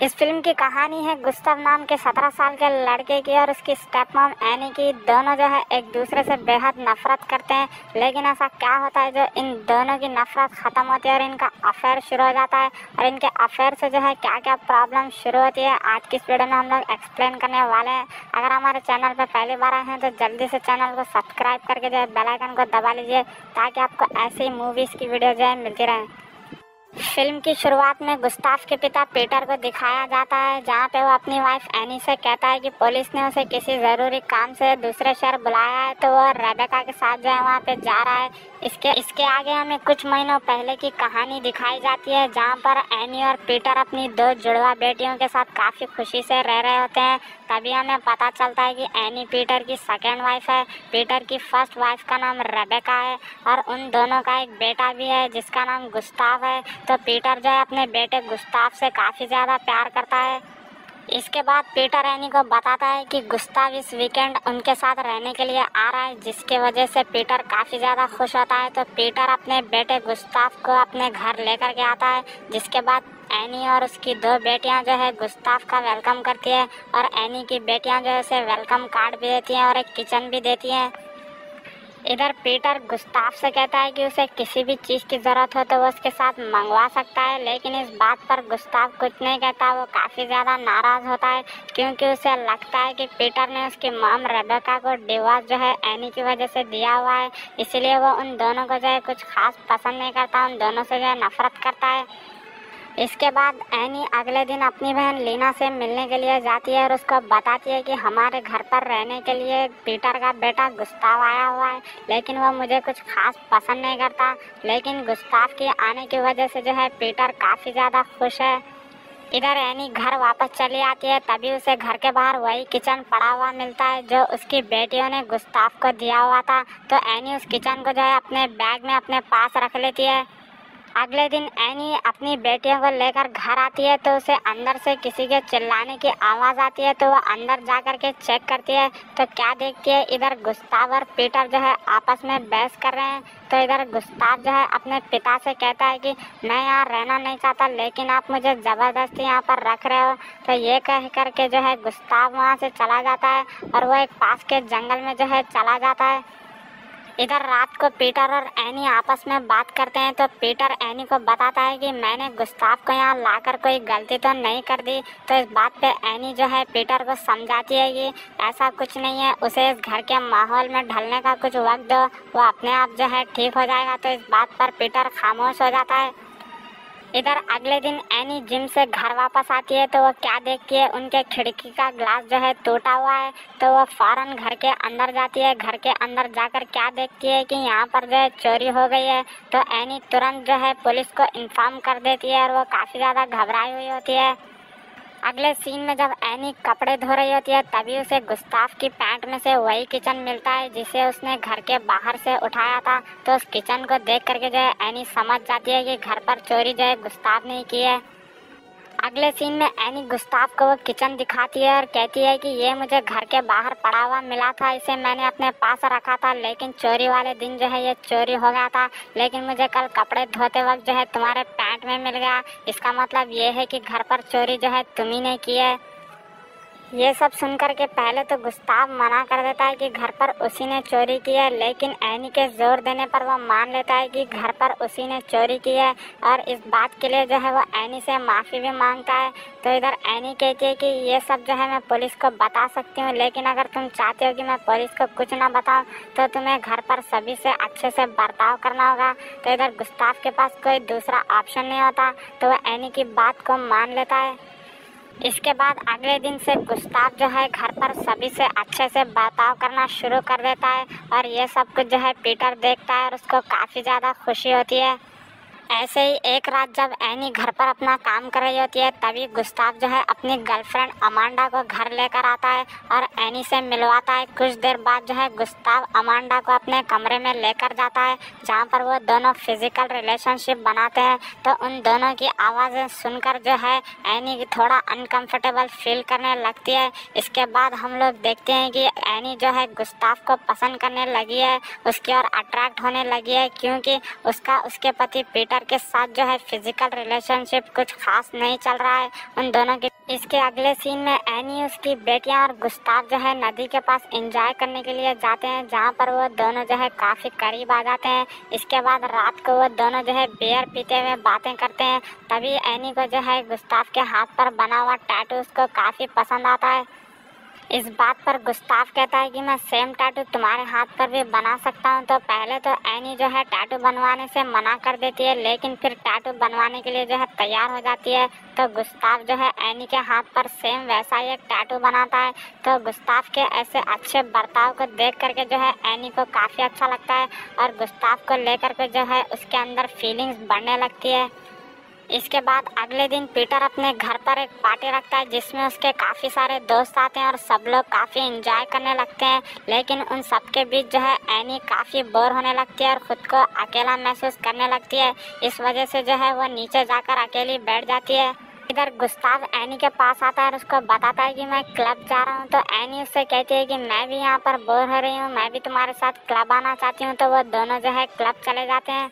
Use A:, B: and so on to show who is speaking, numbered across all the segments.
A: इस फिल्म की कहानी है गुस्ताव नाम के 17 साल के लड़के की और उसकी स्टेप मॉम एनी की। दोनों जो है एक दूसरे से बेहद नफरत करते हैं, लेकिन ऐसा क्या होता है जो इन दोनों की नफरत ख़त्म होती है और इनका अफेयर शुरू हो जाता है। और इनके अफेयर से जो है क्या क्या प्रॉब्लम शुरू होती है आज की इस वीडियो में हम लोग एक्सप्लेन करने वाले हैं। अगर हमारे चैनल पर पहली बार आए हैं तो जल्दी से चैनल को सब्सक्राइब करके जो है बेल आइकन को दबा लीजिए ताकि आपको ऐसी मूवीज़ की वीडियो जो है मिलती रहे। फिल्म की शुरुआत में गुस्ताव के पिता पीटर को दिखाया जाता है, जहाँ पे वो अपनी वाइफ एनी से कहता है कि पुलिस ने उसे किसी ज़रूरी काम से दूसरे शहर बुलाया है, तो वो रेबेका के साथ जो है वहाँ पे जा रहा है। इसके आगे हमें कुछ महीनों पहले की कहानी दिखाई जाती है, जहाँ पर एनी और पीटर अपनी 2 जुड़वा बेटियों के साथ काफ़ी खुशी से रह रहे होते हैं। तभी हमें पता चलता है कि एनी पीटर की सेकेंड वाइफ है। पीटर की फर्स्ट वाइफ का नाम रेबेका है और उन दोनों का एक बेटा भी है जिसका नाम गुस्ताव है। तो पीटर जो है अपने बेटे गुस्ताव से काफ़ी ज़्यादा प्यार करता है। इसके बाद पीटर एनी को बताता है कि गुस्ताव इस वीकेंड उनके साथ रहने के लिए आ रहा है, जिसके वजह से पीटर काफ़ी ज़्यादा खुश होता है। तो पीटर अपने बेटे गुस्ताव को अपने घर लेकर के आता है, जिसके बाद एनी और उसकी 2 बेटियां जो है गुस्ताव का वेलकम करती है और एनी की बेटियां जो है उसे वेलकम कार्ड भी देती हैं और एक किचन भी देती हैं। इधर पीटर गुस्ताव से कहता है कि उसे किसी भी चीज़ की ज़रूरत हो तो वो उसके साथ मंगवा सकता है, लेकिन इस बात पर गुस्ताव कुछ नहीं कहता। वो काफ़ी ज़्यादा नाराज़ होता है क्योंकि उसे लगता है कि पीटर ने उसकी मॉम रेबेका को डिवोर्स जो है एनी की वजह से दिया हुआ है, इसलिए वो उन दोनों को जो है कुछ खास पसंद नहीं करता, उन दोनों से जो है नफरत करता है। इसके बाद एनी अगले दिन अपनी बहन लीना से मिलने के लिए जाती है और उसको बताती है कि हमारे घर पर रहने के लिए पीटर का बेटा गुस्ताव आया हुआ है, लेकिन वो मुझे कुछ खास पसंद नहीं करता। लेकिन गुस्ताव के आने की वजह से जो है पीटर काफ़ी ज़्यादा खुश है। इधर एनी घर वापस चली आती है, तभी उसे घर के बाहर वही किचन पड़ा हुआ मिलता है जो उसकी बेटियों ने गुस्ताव को दिया हुआ था। तो एनी उस किचन को जो है अपने बैग में अपने पास रख लेती है। अगले दिन एनी अपनी बेटियों को लेकर घर आती है, तो उसे अंदर से किसी के चिल्लाने की आवाज़ आती है। तो वो अंदर जा कर के चेक करती है, तो क्या देखती है इधर गुस्ताव और पीटर जो है आपस में बहस कर रहे हैं। तो इधर गुस्ताव जो है अपने पिता से कहता है कि मैं यहाँ रहना नहीं चाहता, लेकिन आप मुझे ज़बरदस्ती यहाँ पर रख रहे हो। तो ये कह कर के जो है गुस्ताव वहाँ से चला जाता है और वो एक पास के जंगल में जो है चला जाता है। इधर रात को पीटर और एनी आपस में बात करते हैं, तो पीटर एनी को बताता है कि मैंने गुस्ताव को यहाँ लाकर कोई गलती तो नहीं कर दी। तो इस बात पे एनी जो है पीटर को समझाती है कि ऐसा कुछ नहीं है, उसे इस घर के माहौल में ढलने का कुछ वक्त दो, वो अपने आप जो है ठीक हो जाएगा। तो इस बात पर पीटर खामोश हो जाता है। इधर अगले दिन एनी जिम से घर वापस आती है, तो वो क्या देखती है उनके खिड़की का ग्लास जो है टूटा हुआ है। तो वो फौरन घर के अंदर जाती है। घर के अंदर जाकर क्या देखती है कि यहाँ पर जो है चोरी हो गई है। तो एनी तुरंत जो है पुलिस को इन्फॉर्म कर देती है और वो काफ़ी ज़्यादा घबराई हुई होती है। अगले सीन में जब एनी कपड़े धो रही होती है, तभी उसे गुस्ताव की पैंट में से वही किचन मिलता है जिसे उसने घर के बाहर से उठाया था। तो उस किचन को देख करके जो है एनी समझ जाती है कि घर पर चोरी जो है गुस्ताव ने की है। अगले सीन में एनी गुस्ताव को वो किचन दिखाती है और कहती है कि ये मुझे घर के बाहर पड़ा हुआ मिला था, इसे मैंने अपने पास रखा था, लेकिन चोरी वाले दिन जो है ये चोरी हो गया था, लेकिन मुझे कल कपड़े धोते वक्त जो है तुम्हारे पैंट में मिल गया। इसका मतलब ये है कि घर पर चोरी जो है तुम ही ने की है। ये सब सुनकर के पहले तो गुस्ताव मना कर देता है कि घर पर उसी ने चोरी की है, लेकिन एनी के जोर देने पर वो मान लेता है कि घर पर उसी ने चोरी की है और इस बात के लिए जो है वो एनी से माफ़ी भी मांगता है। तो इधर एनी कहती है कि ये सब जो है मैं पुलिस को बता सकती हूँ, लेकिन अगर तुम चाहते हो कि मैं पुलिस को कुछ ना बताऊँ तो तुम्हें घर पर सभी से अच्छे से बर्ताव करना होगा। तो इधर गुस्ताव के पास कोई दूसरा ऑप्शन नहीं होता, तो वह एनी की बात को मान लेता है। इसके बाद अगले दिन से गुस्ताव जो है घर पर सभी से अच्छे से बर्ताव करना शुरू कर देता है और ये सब कुछ जो है पीटर देखता है और उसको काफ़ी ज़्यादा खुशी होती है। ऐसे ही एक रात जब एनी घर पर अपना काम कर रही होती है, तभी गुस्ताव जो है अपनी गर्लफ्रेंड अमांडा को घर लेकर आता है और एनी से मिलवाता है। कुछ देर बाद जो है गुस्ताव अमांडा को अपने कमरे में लेकर जाता है, जहाँ पर वो दोनों फिजिकल रिलेशनशिप बनाते हैं। तो उन दोनों की आवाज़ें सुनकर जो है एनी थोड़ा अनकंफर्टेबल फील करने लगती है। इसके बाद हम लोग देखते हैं कि एनी जो है गुस्ताव को पसंद करने लगी है, उसकी ओर अट्रैक्ट होने लगी है, क्योंकि उसका उसके पति पीटर पीटर के साथ जो है फिजिकल रिलेशनशिप कुछ खास नहीं चल रहा है उन दोनों के। इसके अगले सीन में एनी, उसकी बेटियां और गुस्ताव जो है नदी के पास एंजॉय करने के लिए जाते हैं, जहां पर वो दोनों जो है काफी करीब आ जाते हैं। इसके बाद रात को वो दोनों जो है बियर पीते हुए बातें करते हैं। तभी एनी को जो है गुस्ताव के हाथ पर बना हुआ टैटू उसको काफी पसंद आता है। इस बात पर गुस्ताव कहता है कि मैं सेम टैटू तुम्हारे हाथ पर भी बना सकता हूं। तो पहले तो एनी जो है टैटू बनवाने से मना कर देती है, लेकिन फिर टैटू बनवाने के लिए जो है तैयार हो जाती है। तो गुस्ताव जो है एनी के हाथ पर सेम वैसा ही एक टैटू बनाता है। तो गुस्ताव के ऐसे अच्छे बर्ताव को देख करके जो है एनी को काफ़ी अच्छा लगता है और गुस्ताव को लेकर के जो है उसके अंदर फीलिंग्स बढ़ने लगती है। इसके बाद अगले दिन पीटर अपने घर पर एक पार्टी रखता है, जिसमें उसके काफ़ी सारे दोस्त आते हैं और सब लोग काफ़ी एंजॉय करने लगते हैं। लेकिन उन सब के बीच जो है एनी काफ़ी बोर होने लगती है और ख़ुद को अकेला महसूस करने लगती है। इस वजह से जो है वो नीचे जाकर अकेली बैठ जाती है। इधर गुस्ताव एनी के पास आता है और उसको बताता है कि मैं क्लब जा रहा हूँ। तो एनी उससे कहती है कि मैं भी यहाँ पर बोर हो रही हूँ, मैं भी तुम्हारे साथ क्लब आना चाहती हूँ। तो वो दोनों जो है क्लब चले जाते हैं।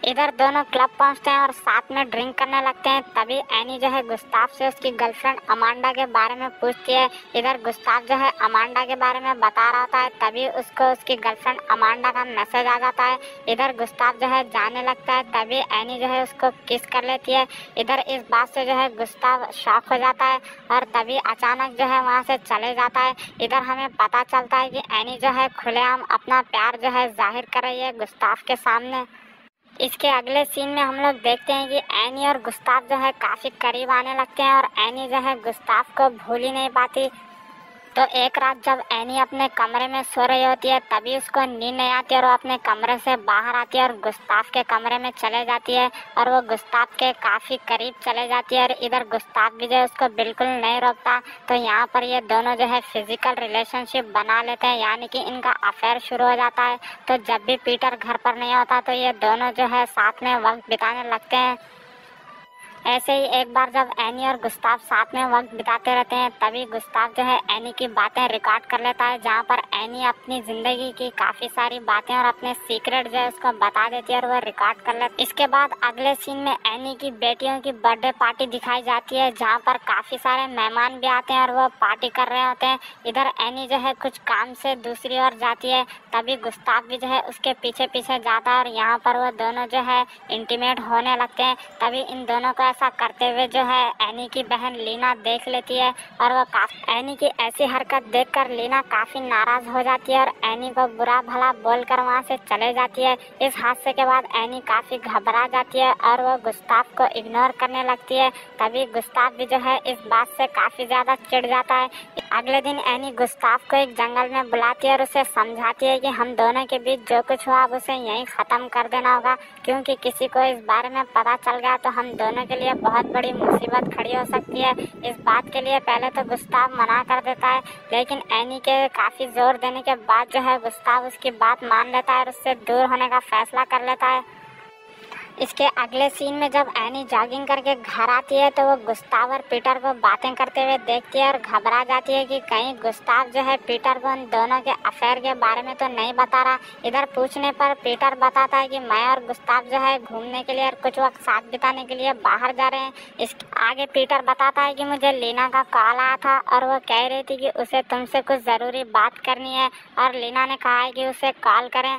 A: इधर दोनों क्लब पहुंचते हैं और साथ में ड्रिंक करने लगते हैं। तभी एनी जो है गुस्ताव से उसकी गर्लफ्रेंड अमांडा के बारे में पूछती है। इधर गुस्ताव जो है अमांडा के बारे में बता रहा होता है, तभी उसको उसकी गर्लफ्रेंड अमांडा का मैसेज आ जाता है। इधर गुस्ताव जो है जाने लगता है, तभी एनी जो है उसको किस कर लेती है। इधर इस बात से जो है गुस्ताव शॉक हो जाता है और तभी अचानक जो है वहाँ से चले जाता है। इधर हमें पता चलता है कि एनी जो है खुलेआम अपना प्यार जो है जाहिर कर रही है गुस्ताव के सामने। इसके अगले सीन में हम लोग देखते हैं कि एनी और गुस्ताव जो है काफ़ी करीब आने लगते हैं और एनी जो है गुस्ताव को भूल ही नहीं पाती। तो एक रात जब एनी अपने कमरे में सो रही होती है, तभी उसको नींद नहीं आती और वो अपने कमरे से बाहर आती है और गुस्ताव के कमरे में चले जाती है और वो गुस्ताव के काफ़ी करीब चले जाती है। और इधर गुस्ताव भी जो है उसको बिल्कुल नहीं रोकता। तो यहाँ पर ये दोनों जो है फिजिकल रिलेशनशिप बना लेते हैं, यानी कि इनका अफेयर शुरू हो जाता है। तो जब भी पीटर घर पर नहीं होता तो ये दोनों जो है साथ में वक्त बिताने लगते हैं। ऐसे ही एक बार जब एनी और गुस्ताव साथ में वक्त बिताते रहते हैं, तभी गुस्ताव जो है एनी की बातें रिकॉर्ड कर लेता है, जहाँ पर एनी अपनी ज़िंदगी की काफ़ी सारी बातें और अपने सीक्रेट जो है उसको बता देती है और वो रिकॉर्ड कर लेती है। इसके बाद अगले सीन में एनी की बेटियों की बर्थडे पार्टी दिखाई जाती है, जहाँ पर काफ़ी सारे मेहमान भी आते हैं और वो पार्टी कर रहे होते हैं। इधर एनी जो है कुछ काम से दूसरी ओर जाती है, तभी गुस्ताव भी जो है उसके पीछे पीछे जाता है और यहाँ पर वो दोनों जो है इंटीमेट होने लगते हैं। तभी इन दोनों को ऐसा करते हुए जो है एनी की बहन लीना देख लेती है और वो एनी की ऐसी हरकत देखकर लीना काफ़ी नाराज़ हो जाती है और एनी को बुरा भला बोलकर वहाँ से चले जाती है। इस हादसे के बाद एनी काफ़ी घबरा जाती है और वो गुस्ताव को इग्नोर करने लगती है। तभी गुस्ताव भी जो है इस बात से काफ़ी ज़्यादा चिढ़ जाता है। अगले दिन एनी गुस्ताव को एक जंगल में बुलाती है और उसे समझाती है कि हम दोनों के बीच जो कुछ हुआ अब उसे यहीं ख़त्म कर देना होगा, क्योंकि किसी को इस बारे में पता चल गया तो हम दोनों के लिए बहुत बड़ी मुसीबत खड़ी हो सकती है। इस बात के लिए पहले तो गुस्ताव मना कर देता है, लेकिन एनी के काफ़ी जोर देने के बाद जो है गुस्ताव उसकी बात मान लेता है और उससे दूर होने का फैसला कर लेता है। इसके अगले सीन में जब एनी जॉगिंग करके घर आती है तो वो गुस्ताव और पीटर को बातें करते हुए देखती है और घबरा जाती है कि कहीं गुस्ताव जो है पीटर को उन दोनों के अफेयर के बारे में तो नहीं बता रहा। इधर पूछने पर पीटर बताता है कि मैं और गुस्ताव जो है घूमने के लिए और कुछ वक्त साथ बिताने के लिए बाहर जा रहे हैं। इसके आगे पीटर बताता है कि मुझे लीना का कॉल आया था और वो कह रही थी कि उसे तुमसे कुछ ज़रूरी बात करनी है और लीना ने कहा है कि उसे कॉल करें।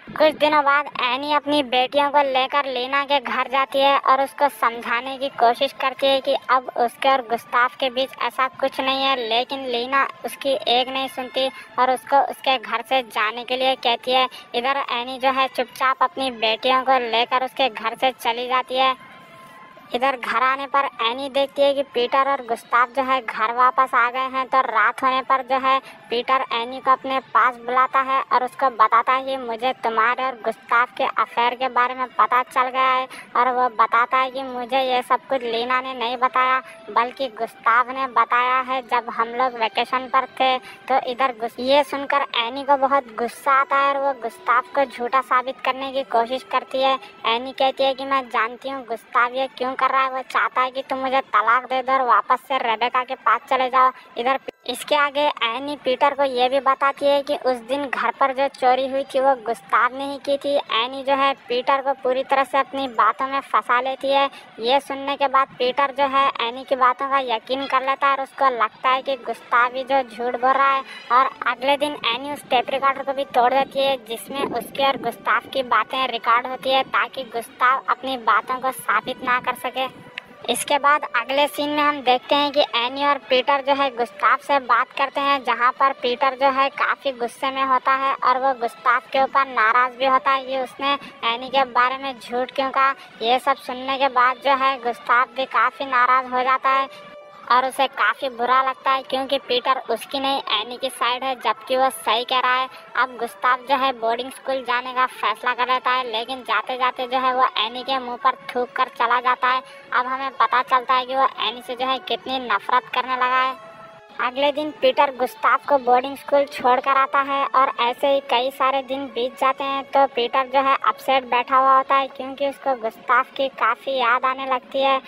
A: कुछ दिनों बाद एनी अपनी बेटियों को लेकर लीना के घर जाती है और उसको समझाने की कोशिश करती है कि अब उसके और गुस्ताव के बीच ऐसा कुछ नहीं है, लेकिन लीना उसकी एक नहीं सुनती और उसको उसके घर से जाने के लिए कहती है। इधर एनी जो है चुपचाप अपनी बेटियों को लेकर उसके घर से चली जाती है। इधर घर आने पर एनी देखती है कि पीटर और गुस्ताव जो है घर वापस आ गए हैं। तो रात होने पर जो है पीटर एनी को अपने पास बुलाता है और उसको बताता है कि मुझे तुम्हारे और गुस्ताव के अफेयर के बारे में पता चल गया है। और वो बताता है कि मुझे ये सब कुछ लीना ने नहीं बताया, बल्कि गुस्ताव ने बताया है जब हम लोग वेकेशन पर थे। तो इधर ये सुनकर एनी को बहुत गुस्सा आता है और वो गुस्ताव को झूठा साबित करने की कोशिश करती है। एनी कहती है कि मैं जानती हूँ गुस्ताव ये क्यों कर रहा है, वो चाहता है कि तुम मुझे तलाक दे दो और वापस से रेबेका के पास चले जाओ। इसके आगे एनी पीटर को ये भी बताती है कि उस दिन घर पर जो चोरी हुई थी वो गुस्ताव ने ही की थी। एनी जो है पीटर को पूरी तरह से अपनी बातों में फंसा लेती है। ये सुनने के बाद पीटर जो है एनी की बातों का यकीन कर लेता है और उसको लगता है कि गुस्ताव ही जो झूठ बोल रहा है। और अगले दिन एनी उस टेप रिकॉर्डर को भी तोड़ देती है जिसमें उसके और गुस्ताव की बातें रिकॉर्ड होती है ताकि गुस्ताव अपनी बातों को साबित ना कर सके। इसके बाद अगले सीन में हम देखते हैं कि एनी और पीटर जो है गुस्ताव से बात करते हैं, जहां पर पीटर जो है काफ़ी गुस्से में होता है और वो गुस्ताव के ऊपर नाराज़ भी होता है कि उसने एनी के बारे में झूठ क्यों कहा। ये सब सुनने के बाद जो है गुस्ताव भी काफ़ी नाराज़ हो जाता है और उसे काफ़ी बुरा लगता है क्योंकि पीटर उसकी नहीं एनी की साइड है, जबकि वो सही कह रहा है। अब गुस्ताव जो है बोर्डिंग स्कूल जाने का फैसला कर लेता है, लेकिन जाते जाते जो है वो एनी के मुंह पर थूक कर चला जाता है। अब हमें पता चलता है कि वो एनी से जो है कितनी नफरत करने लगा है। अगले दिन पीटर गुस्ताव को बोर्डिंग स्कूल छोड़ कर आता है और ऐसे ही कई सारे दिन बीत जाते हैं। तो पीटर जो है अपसेट बैठा हुआ होता है क्योंकि उसको गुस्ताव की काफ़ी याद आने लगती है।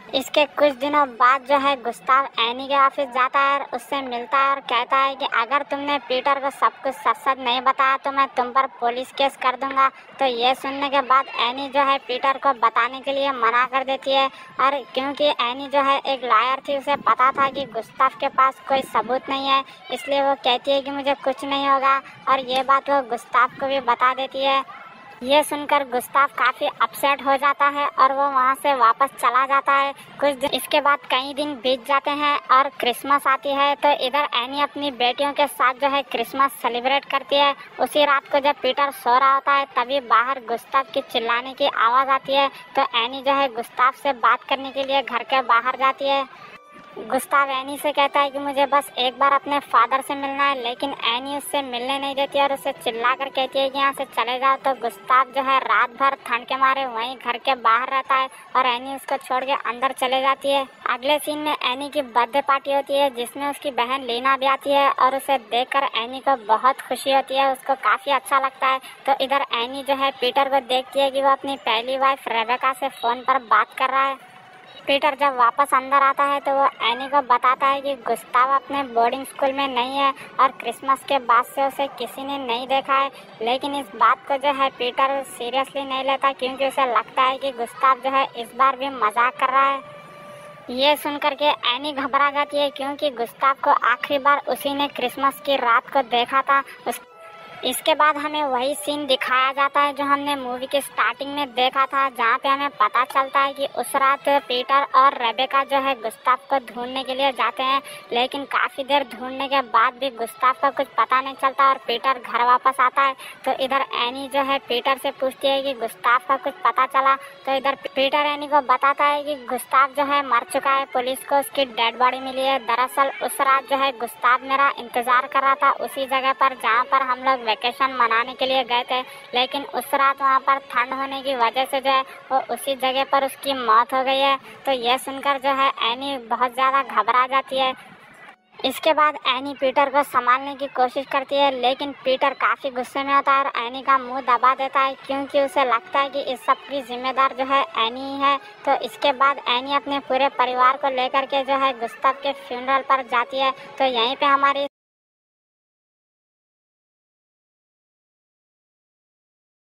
A: इसके कुछ दिनों बाद जो है गुस्ताव एनी के ऑफिस जाता है और उससे मिलता है और कहता है कि अगर तुमने पीटर को सब कुछ सच सच नहीं बताया तो मैं तुम पर पुलिस केस कर दूंगा। तो ये सुनने के बाद एनी जो है पीटर को बताने के लिए मना कर देती है और क्योंकि एनी जो है एक लॉयर थी, उसे पता था कि गुस्ताव के पास कोई सबूत नहीं है, इसलिए वो कहती है कि मुझे कुछ नहीं होगा और ये बात वो गुस्ताव को भी बता देती है। ये सुनकर गुस्ताव काफ़ी अपसेट हो जाता है और वो वहाँ से वापस चला जाता है। कुछ दिन इसके बाद कई दिन बीत जाते हैं और क्रिसमस आती है। तो इधर एनी अपनी बेटियों के साथ जो है क्रिसमस सेलिब्रेट करती है। उसी रात को जब पीटर सो रहा होता है तभी बाहर गुस्ताव की चिल्लाने की आवाज़ आती है। तो एनी जो है गुस्ताव से बात करने के लिए घर के बाहर जाती है। गुस्ताव एनी से कहता है कि मुझे बस एक बार अपने फादर से मिलना है, लेकिन एनी उससे मिलने नहीं देती और उसे चिल्ला कर कहती है कि यहाँ से चले जाओ। तो गुस्ताव जो है रात भर ठंड के मारे वहीं घर के बाहर रहता है और एनी उसको छोड़ के अंदर चले जाती है। अगले सीन में एनी की बर्थडे पार्टी होती है जिसमें उसकी बहन लीना भी आती है और उसे देखकर एनी को बहुत खुशी होती है, उसको काफ़ी अच्छा लगता है। तो इधर एनी जो है पीटर को देखती है कि वो अपनी पहली वाइफ रेबेका से फ़ोन पर बात कर रहा है। पीटर जब वापस अंदर आता है तो वो एनी को बताता है कि गुस्ताव अपने बोर्डिंग स्कूल में नहीं है और क्रिसमस के बाद से उसे किसी ने नहीं देखा है। लेकिन इस बात को जो है पीटर सीरियसली नहीं लेता क्योंकि उसे लगता है कि गुस्ताव जो है इस बार भी मजाक कर रहा है। ये सुनकर के एनी घबरा जाती है क्योंकि गुस्ताव को आखिरी बार उसी ने क्रिसमस की रात को देखा था। इसके बाद हमें वही सीन दिखाया जाता है जो हमने मूवी के स्टार्टिंग में देखा था, जहाँ पे हमें पता चलता है कि उस रात पीटर और रेबेका जो है गुस्ताव को ढूंढने के लिए जाते हैं, लेकिन काफ़ी देर ढूंढने के बाद भी गुस्ताव का कुछ पता नहीं चलता और पीटर घर वापस आता है। तो इधर एनी जो है पीटर से पूछती है कि गुस्ताव का कुछ पता चला। तो इधर पीटर एनी को बताता है कि गुस्ताव जो है मर चुका है, पुलिस को उसकी डेड बॉडी मिली है। दरअसल उस रात जो है गुस्ताव मेरा इंतज़ार कर रहा था उसी जगह पर जहाँ पर हम लोग वेकेशन मनाने के लिए गए थे, लेकिन उस रात वहाँ पर ठंड होने की वजह से जो है वो उसी जगह पर उसकी मौत हो गई है। तो यह सुनकर जो है एनी बहुत ज़्यादा घबरा जाती है। इसके बाद एनी पीटर को संभालने की कोशिश करती है, लेकिन पीटर काफ़ी गुस्से में होता है और एनी का मुंह दबा देता है क्योंकि उसे लगता है कि इस सब की जिम्मेदार जो है एनी ही है। तो इसके बाद एनी अपने पूरे परिवार को लेकर के जो है गुस्ताव के फ्यूनरल पर जाती है। तो यहीं पे हमारी